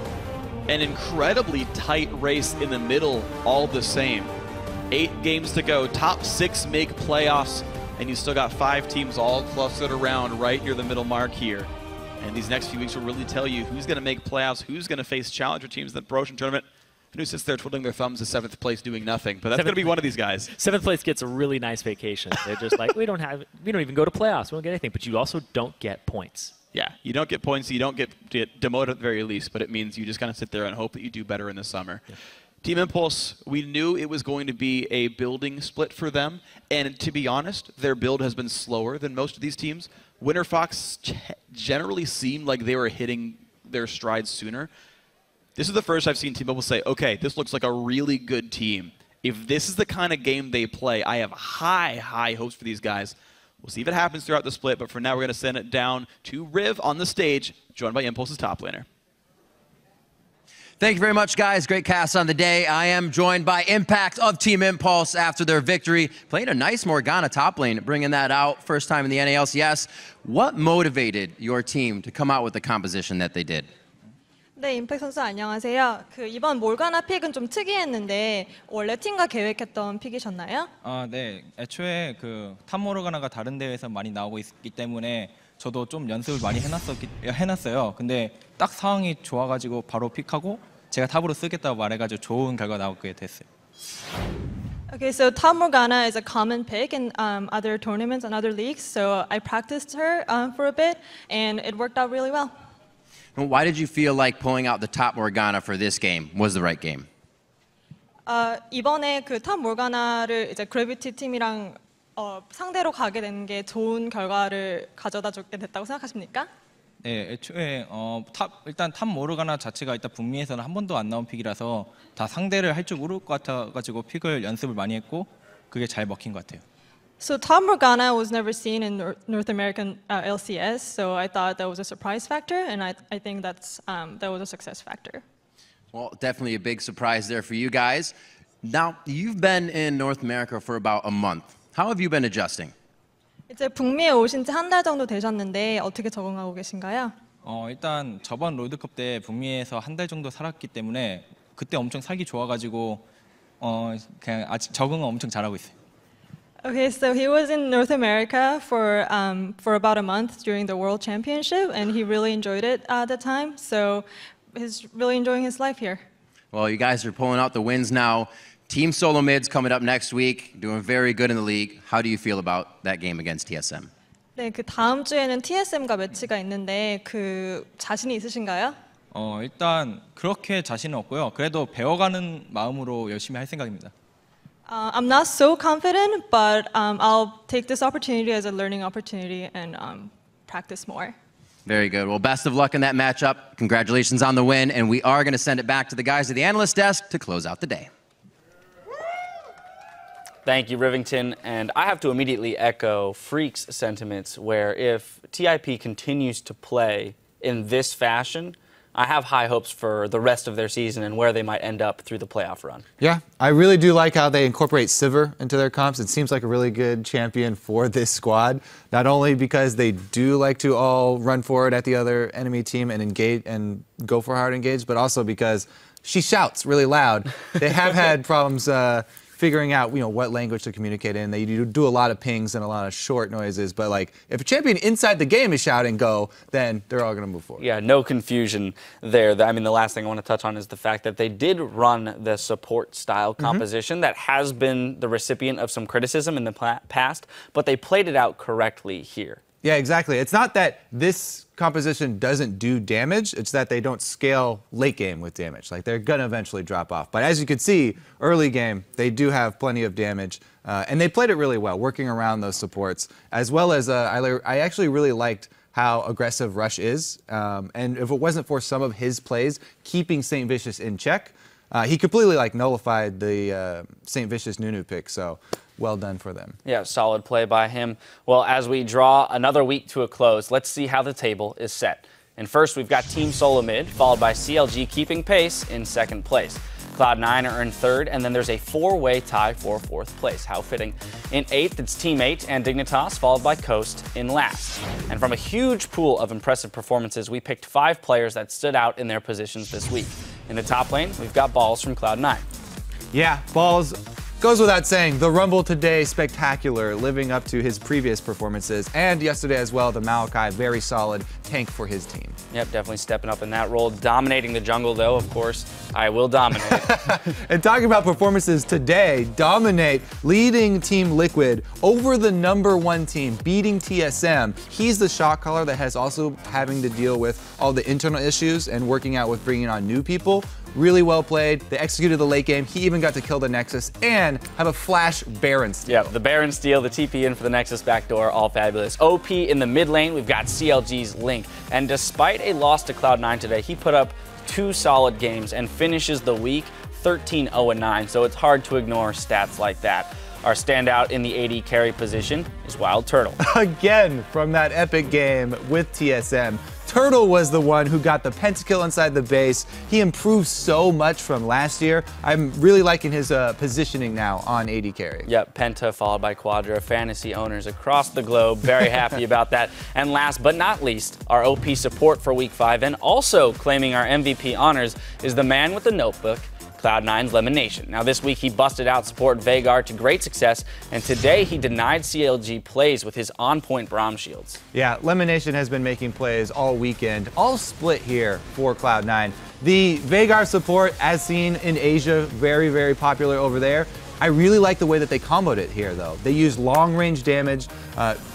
an incredibly tight race in the middle all the same. 8 games to go. Top 6 make playoffs, and you still got 5 teams all clustered around right near the middle mark here. And these next few weeks will really tell you who's going to make playoffs, who's going to face challenger teams in the promotion tournament, and who sits there twiddling their thumbs in 7th place doing nothing. But that's going to be one of these guys. 7th place gets a really nice vacation. They're just like, we don't even go to playoffs. We don't get anything. But you also don't get points. Yeah, you don't get points. You don't get demoted at the very least, but it means you just kind of sit there and hope that you do better in the summer. Yeah. Team Impulse, we knew it was going to be a building split for them. And to be honest, their build has been slower than most of these teams. Winter Fox generally seemed like they were hitting their strides sooner. This is the first I've seen Team Impulse say, okay, this looks like a really good team. If this is the kind of game they play, I have high hopes for these guys. We'll see if it happens throughout the split, but for now we're going to send it down to Riv on the stage, joined by Impulse's top laner. Thank you very much, guys. Great cast on the day. I am joined by Impact of Team Impulse after their victory. Played a nice Morgana top lane, bringing that out. First time in the NALCS. What motivated your team to come out with the composition that they did? 네, 임팩 선수 안녕하세요. 이번 몰가나 픽은 좀 특이했는데 원래 팀과 계획했던 픽이셨나요? 네. 애초에 탑 모르가나가 다른 대회에서 많이 나오고 있기 때문에 저도 좀 연습을 많이 해놨어요. 근데 딱 상황이 좋아가지고 바로 픽하고 제가 탑으로 쓰겠다고 말해가지고 좋은 결과 나오게 됐어요. Okay, so Top Morgana is a common pick in other tournaments and other leagues, so I practiced her for a bit, and it worked out really well. Why did you feel like pulling out the top Morgana for this game was the right game? 이번에 탑 모르가나를 이제 그래비티 팀이랑 상대로 가게 된 게 좋은 결과를 가져다 주게 됐다고 생각하십니까? 네, 애초에 일단 탑 모르가나 자체가 일단 북미에서는 한 번도 안 나온 픽이라서 다 상대를 할 줄 모를 것 같아가지고 픽을 연습을 많이 했고 그게 잘 먹힌 것 같아요. So Top Morgana was never seen in North American LCS, so I thought that was a surprise factor, and I think that was a success factor. Well, definitely a big surprise there for you guys. Now, you've been in North America for about a month. How have you been adjusting? 이제 북미에 오신 지 한 달 정도 되셨는데 어떻게 적응하고 계신가요? 일단 저번 롤드컵 때 북미에서 한 달 정도 살았기 때문에 그때 엄청 살기 좋아가지고 그냥 아직 적응은 엄청 잘하고 있어요. Okay, so he was in North America for about a month during the World Championship, and he really enjoyed it at the time. So he's really enjoying his life here. Well, you guys are pulling out the wins now. Team Solo Mid's coming up next week, doing very good in the league. How do you feel about that game against TSM? 네, 다음 주에는 TSM과 매치가 있는데 자신이 있으신가요? 일단 그렇게 자신은 없고요. 그래도 배워가는 마음으로 열심히 할 생각입니다. I'm not so confident, but I'll take this opportunity as a learning opportunity and practice more. Very good. Well, best of luck in that matchup. Congratulations on the win, and we are going to send it back to the guys at the analyst desk to close out the day. Thank you, Rivington. And I have to immediately echo Freak's sentiments, where if TIP continues to play in this fashion, I have high hopes for the rest of their season and where they might end up through the playoff run. Yeah, I really do like how they incorporate Sivir into their comps. It seems like a really good champion for this squad, not only because they do like to all run forward at the other enemy team and engage and go for hard engage, but also because she shouts really loud. They have had problems figuring out, what language to communicate in. They do a lot of pings and a lot of short noises, but like if a champion inside the game is shouting go, then they're all going to move forward. Yeah, no confusion there. I mean, the last thing I want to touch on is the fact that they did run the support style composition that has been the recipient of some criticism in the past, but they played it out correctly here. Yeah, exactly. It's not that this composition doesn't do damage, it's that they don't scale late game with damage. Like, they're going to eventually drop off. But as you can see, early game, they do have plenty of damage. And they played it really well, working around those supports, as well as I actually really liked how aggressive Rush is. And if it wasn't for some of his plays keeping St. Vicious in check, he completely nullified the St. Vicious Nunu pick. So well done for them. Yeah, solid play by him. Well, as we draw another week to a close, let's see how the table is set. And first, we've got Team Solo Mid, followed by CLG keeping pace in second place. Cloud9 are in third, and then there's a four-way tie for fourth place. How fitting. In eighth, it's Team 8 and Dignitas, followed by Coast in last. And from a huge pool of impressive performances, we picked 5 players that stood out in their positions this week. In the top lane, we've got Balls from Cloud9. Yeah, Balls goes without saying, the Rumble today, spectacular, living up to his previous performances. And yesterday as well, the Maokai, very solid tank for his team. Yep, definitely stepping up in that role. Dominating the jungle, though, of course. I will dominate. And talking about performances today, Dominate leading Team Liquid over the #1 team, beating TSM. He's the shot caller that has also having to deal with all the internal issues and working out with bringing on new people. Really well played. They executed the late game. He even got to kill the Nexus and have a flash Baron steal. Yeah, the Baron steal, the TP in for the Nexus backdoor, all fabulous. OP in the mid lane, we've got CLG's Link. And despite a loss to Cloud9 today, he put up 2 solid games and finishes the week 13-0-9, so it's hard to ignore stats like that. Our standout in the AD carry position is Wild Turtle. Again, from that epic game with TSM, Turtle was the one who got the pentakill inside the base. He improved so much from last year. I'm really liking his positioning now on AD carry. Yep, Penta followed by Quadra. Fantasy owners across the globe, very happy about that. And last but not least, our OP support for Week 5 and also claiming our MVP honors is the man with the notebook, Cloud9's Lemonation. Now this week he busted out support Veigar to great success, and today he denied CLG plays with his on-point Braum shields. Yeah, Lemonation has been making plays all weekend, all split here for Cloud9. The Veigar support, as seen in Asia, very, very popular over there. I really like the way that they comboed it here, though. They used long-range damage,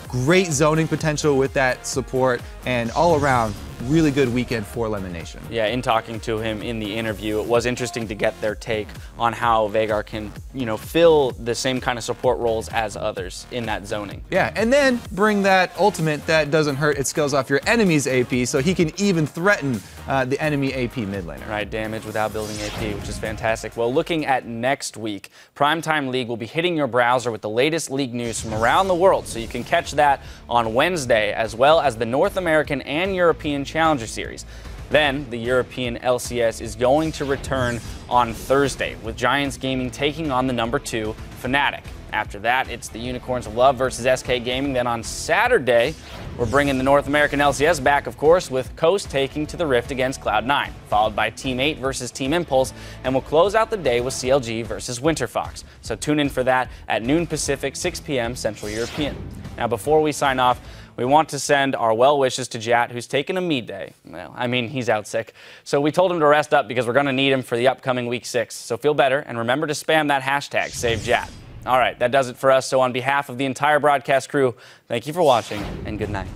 great zoning potential with that support, and all around, really good weekend for Lemonation. Yeah, in talking to him in the interview, it was interesting to get their take on how Veigar can, fill the same kind of support roles as others in that zoning. Yeah, and then bring that ultimate that doesn't hurt, it scales off your enemy's AP, so he can even threaten the enemy AP mid laner. Right, damage without building AP, which is fantastic. Well, looking at next week, Primetime League will be hitting your browser with the latest league news from around the world, so you can catch that on Wednesday, as well as the North American and European Challenger Series. Then, the European LCS is going to return on Thursday, with Giants Gaming taking on the #2 Fnatic. After that, it's the Unicorns of Love versus SK Gaming. Then on Saturday, we're bringing the North American LCS back, of course, with Coast taking to the Rift against Cloud9, followed by Team 8 versus Team Impulse, and we'll close out the day with CLG versus Winter Fox. So tune in for that at noon Pacific, 6 p.m. Central European. Now, before we sign off, we want to send our well wishes to Jat, who's taken a me day. Well, I mean, he's out sick. So we told him to rest up because we're going to need him for the upcoming Week 6. So feel better, and remember to spam that hashtag, SaveJat. All right, that does it for us. So on behalf of the entire broadcast crew, thank you for watching, and good night.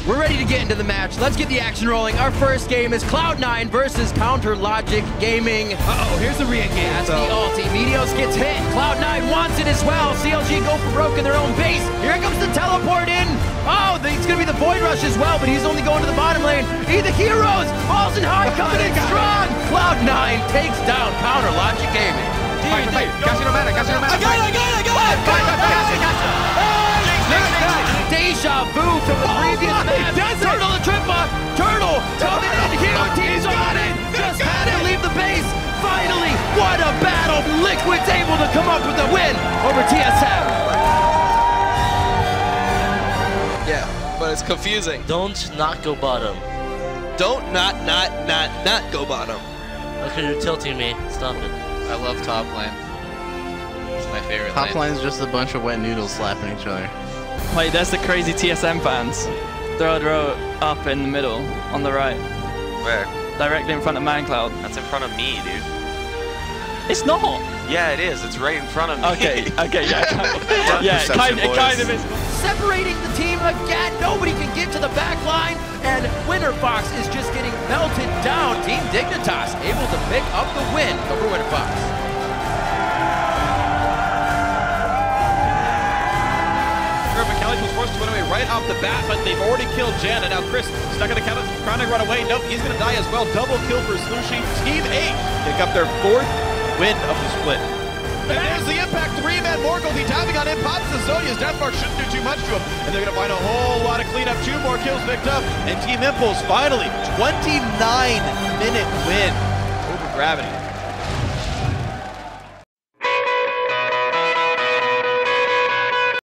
We're ready to get into the match. Let's get the action rolling. Our first game is Cloud9 versus Counter Logic Gaming. Uh-oh, here's the re-engage. That's the ulti. Meteos gets hit. Cloud9 wants it as well. CLG go for broke in their own base. Here comes the teleport in. Oh, it's going to be the Void Rush as well, but he's only going to the bottom lane. The heroes, balls and high, coming in strong. Cloud9 takes down Counter Logic Gaming. Casino mana. I got it. Deja vu from the previous match. Turtle and Trippa. Turtle coming in. Hero team's on it. Just had to leave the base. Finally, what a battle. Liquid's able to come up with a win over TSM. Yeah, but It's confusing. Don't not go bottom. Don't not go bottom. Okay, you're tilting me. Stop it. I love top lane. It's my favorite Top lane. lane's just a bunch of wet noodles slapping each other. Wait, that's the crazy TSM fans. Third row up in the middle, on the right. Where? Directly in front of ManCloud. That's in front of me, dude. It's not! Yeah, it is. It's right in front of me. Okay, yeah. Yeah, kind of is. Separating the team again. Nobody can get to the back line. And Winter Fox is just getting melted down. Team Dignitas able to pick up the win over Winter Fox. McCallie was forced to run away right off the bat, but they've already killed Jan, and now Chris stuck in the counter, trying to run away. Nope, he's going to die as well. Double kill for Slushie. Team 8 pick up their 4th win of the split. And there's the impact. 3-man Morgul tapping on him. Pops the Zonia's Deathmark shouldn't do too much to him. And they're going to find a whole lot of cleanup. 2 more kills picked up. And Team Impulse finally, 29-minute win over Gravity.